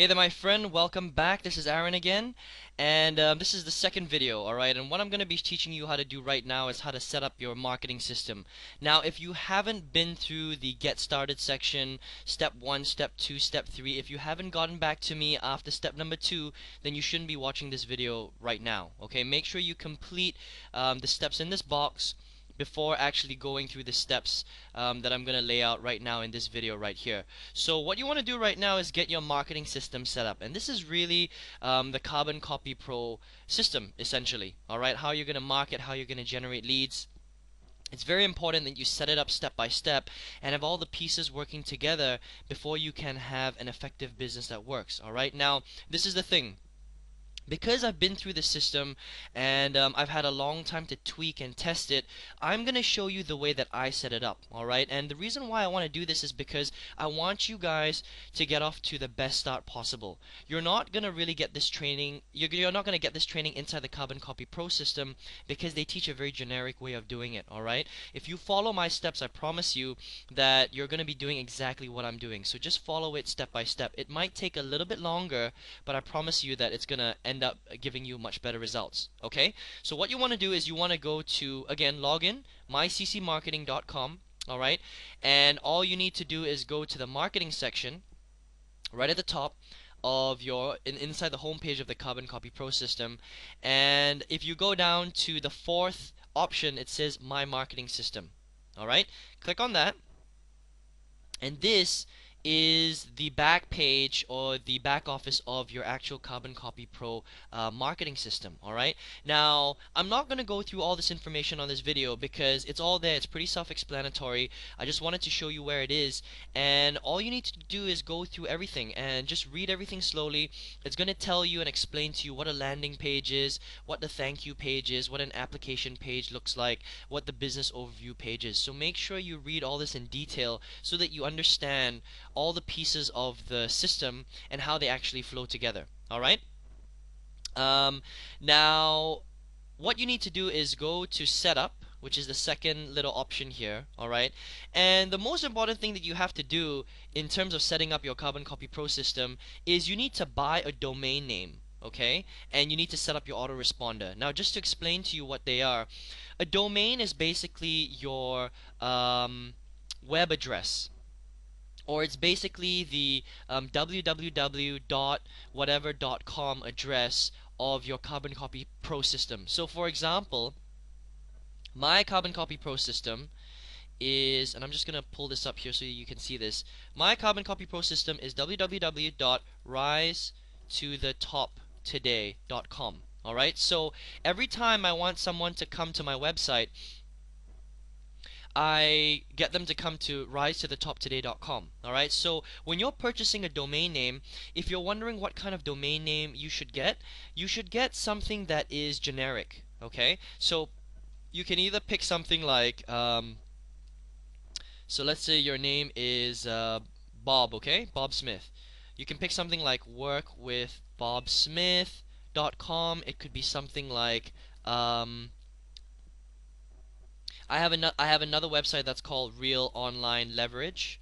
Hey there, my friend. Welcome back. This is Aaron again, and this is the second video, alright? And what I'm going to be teaching you how to do right now is how to set up your marketing system. Now, if you haven't been through the Get Started section, step 1, step 2, step 3, if you haven't gotten back to me after step number 2, then you shouldn't be watching this video right now, okay? Make sure you complete the steps in this box before actually going through the steps that I'm going to lay out right now in this video right here. So what you want to do right now is get your marketing system set up, and this is really the Carbon Copy Pro system essentially. Alright, how you're going to market, how you're going to generate leads. It's very important that you set it up step by step and have all the pieces working together before you can have an effective business that works. Alright, now this is the thing. Because I've been through the system and I've had a long time to tweak and test it, I'm going to show you the way that I set it up, alright? And the reason why I want to do this is because I want you guys to get off to the best start possible. You're not going to really get this training, you're not going to get this training inside the Carbon Copy Pro system because they teach a very generic way of doing it, alright? If you follow my steps, I promise you that you're going to be doing exactly what I'm doing. So just follow it step by step. It might take a little bit longer, but I promise you that it's going to end up giving you much better results. Okay, so what you want to do is you want to go to, again, log in myccmarketing.com. alright, and all you need to do is go to the marketing section right at the top of your inside the home page of the Carbon Copy Pro system, and if you go down to the fourth option, it says My Marketing System. Alright, click on that, and this is the back page or the back office of your actual Carbon Copy Pro marketing system. Alright, now I'm not going to go through all this information on this video because it's all there, it's pretty self-explanatory. I just wanted to show you where it is, and all you need to do is go through everything and just read everything slowly. It's going to tell you and explain to you what a landing page is, what the thank you page is, what an application page looks like, what the business overview page is. So make sure you read all this in detail so that you understand all the pieces of the system and how they actually flow together. Alright? Now, what you need to do is go to Setup, which is the second little option here. Alright? And the most important thing that you have to do in terms of setting up your Carbon Copy Pro system is you need to buy a domain name. Okay? And you need to set up your autoresponder. Now, just to explain to you what they are, a domain is basically your web address, or it's basically the www dot whatever dot com address of your Carbon Copy Pro system. So for example, my Carbon Copy Pro system is, and I'm just gonna pull this up here so you can see this. My Carbon Copy Pro system is www dot risetothetoptoday.com. Alright, so every time I want someone to come to my website, I get them to come to risetothetoptoday.com. Alright, so when you're purchasing a domain name, if you're wondering what kind of domain name you should get something that is generic. Okay, so you can either pick something like, so let's say your name is Bob, okay? Bob Smith. You can pick something like workwithbobsmith.com. It could be something like, I have another website that's called Real Online Leverage,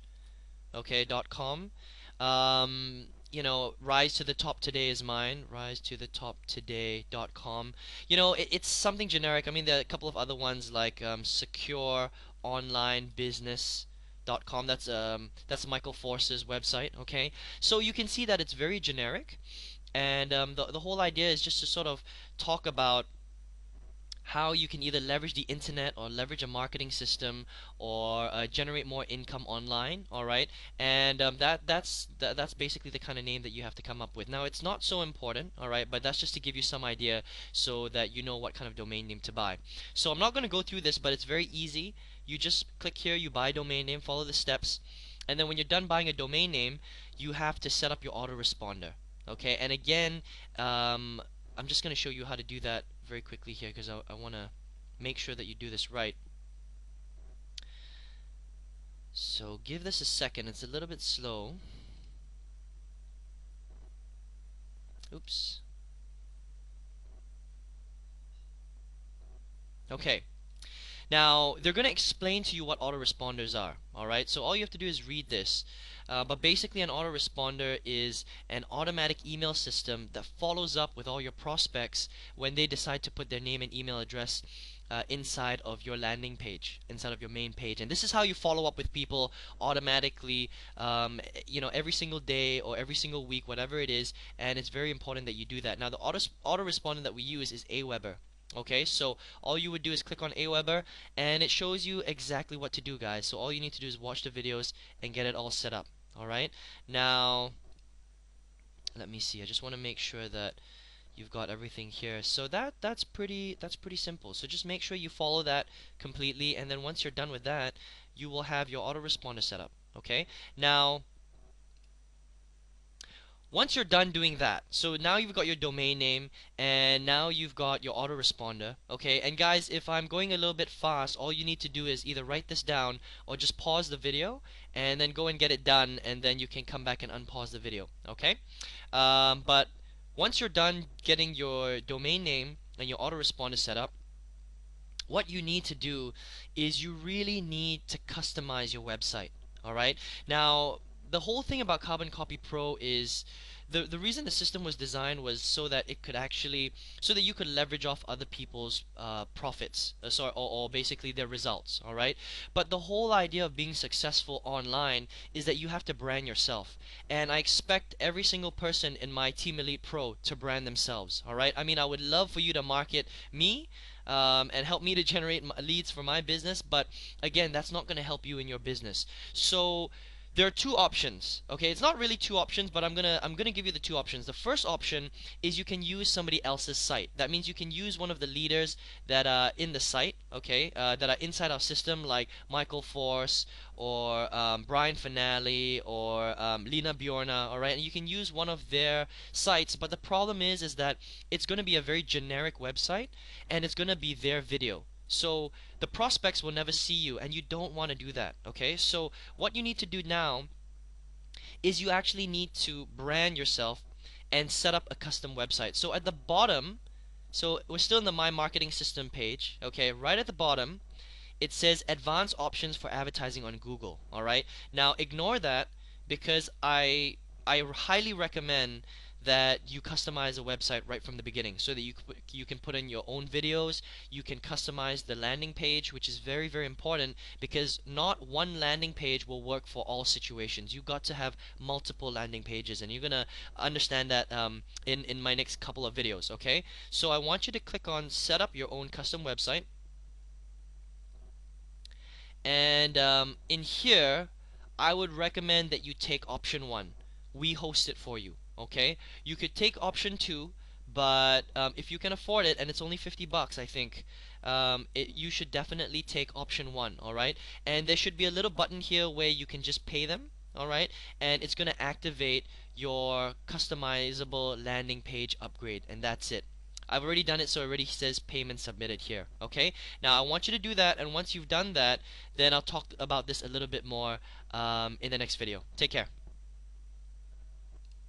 okay, .com. You know, Rise to the Top Today is mine, risetothetoptoday.com. You know, it's something generic. I mean, there are a couple of other ones like Secure Online Business.com. That's Michael Force's website. Okay, so you can see that it's very generic, and the whole idea is just to sort of talk about how you can either leverage the internet or leverage a marketing system or generate more income online. All right, and that's basically the kind of name that you have to come up with. Now, it's not so important, all right, but that's just to give you some idea so that you know what kind of domain name to buy. So I'm not going to go through this, but it's very easy. You just click here, you buy a domain name, follow the steps, and then when you're done buying a domain name, you have to set up your autoresponder. Okay, and again, I'm just going to show you how to do that very quickly here because I want to make sure that you do this right. So give this a second, it's a little bit slow. Oops. Okay. Now, they're going to explain to you what autoresponders are, alright? So all you have to do is read this. But basically an autoresponder is an automatic email system that follows up with all your prospects when they decide to put their name and email address inside of your landing page, inside of your main page. And this is how you follow up with people automatically, every single day or every single week, whatever it is. And it's very important that you do that. Now, the autoresponder that we use is Aweber. Okay, so all you would do is click on Aweber and it shows you exactly what to do, guys. So all you need to do is watch the videos and get it all set up. Alright, now let me see. I just want to make sure that you've got everything here. So that's pretty simple. So just make sure you follow that completely, and then once you're done with that, you will have your autoresponder set up. Okay, now once you're done doing that, so now you've got your domain name and now you've got your autoresponder. Okay, and guys, if I'm going a little bit fast, all you need to do is either write this down or just pause the video and then go and get it done, and then you can come back and unpause the video. Okay, but once you're done getting your domain name and your autoresponder set up, what you need to do is you really need to customize your website. Alright, now the whole thing about Carbon Copy Pro is the reason the system was designed was so that it could actually, so that you could leverage off other people's profits, or basically their results. Alright, but the whole idea of being successful online is that you have to brand yourself, and I expect every single person in my Team Elite Pro to brand themselves. Alright, I mean, I would love for you to market me and help me to generate leads for my business, but again, that's not going to help you in your business. So there are two options. Okay, it's not really two options, but I'm gonna give you the two options. The first option is you can use somebody else's site. That means you can use one of the leaders that are in the site, okay, that are inside our system, like Michael Force or Brian Finale or Lina Bjorna. All right, and you can use one of their sites. But the problem is that it's going to be a very generic website, and it's going to be their video. So the prospects will never see you, and you don't want to do that. Okay, so what you need to do now is you actually need to brand yourself and set up a custom website. So at the bottom, so we're still in the My Marketing System page. Okay, right at the bottom it says advanced options for advertising on Google. Alright, now ignore that, because I highly recommend that you customize a website right from the beginning, so that you can put in your own videos, you can customize the landing page, which is very important, because not one landing page will work for all situations. You've got to have multiple landing pages, and you're gonna understand that in my next couple of videos. Okay, so I want you to click on set up your own custom website, and in here I would recommend that you take option 1. We host it for you. Okay, you could take option 2, but if you can afford it, and it's only 50 bucks, I think, you should definitely take option 1. Alright, and there should be a little button here where you can just pay them. Alright, and it's gonna activate your customizable landing page upgrade, and that's it. I've already done it, so it already says payment submitted here. Okay, now I want you to do that, and once you've done that, then I'll talk about this a little bit more in the next video. Take care.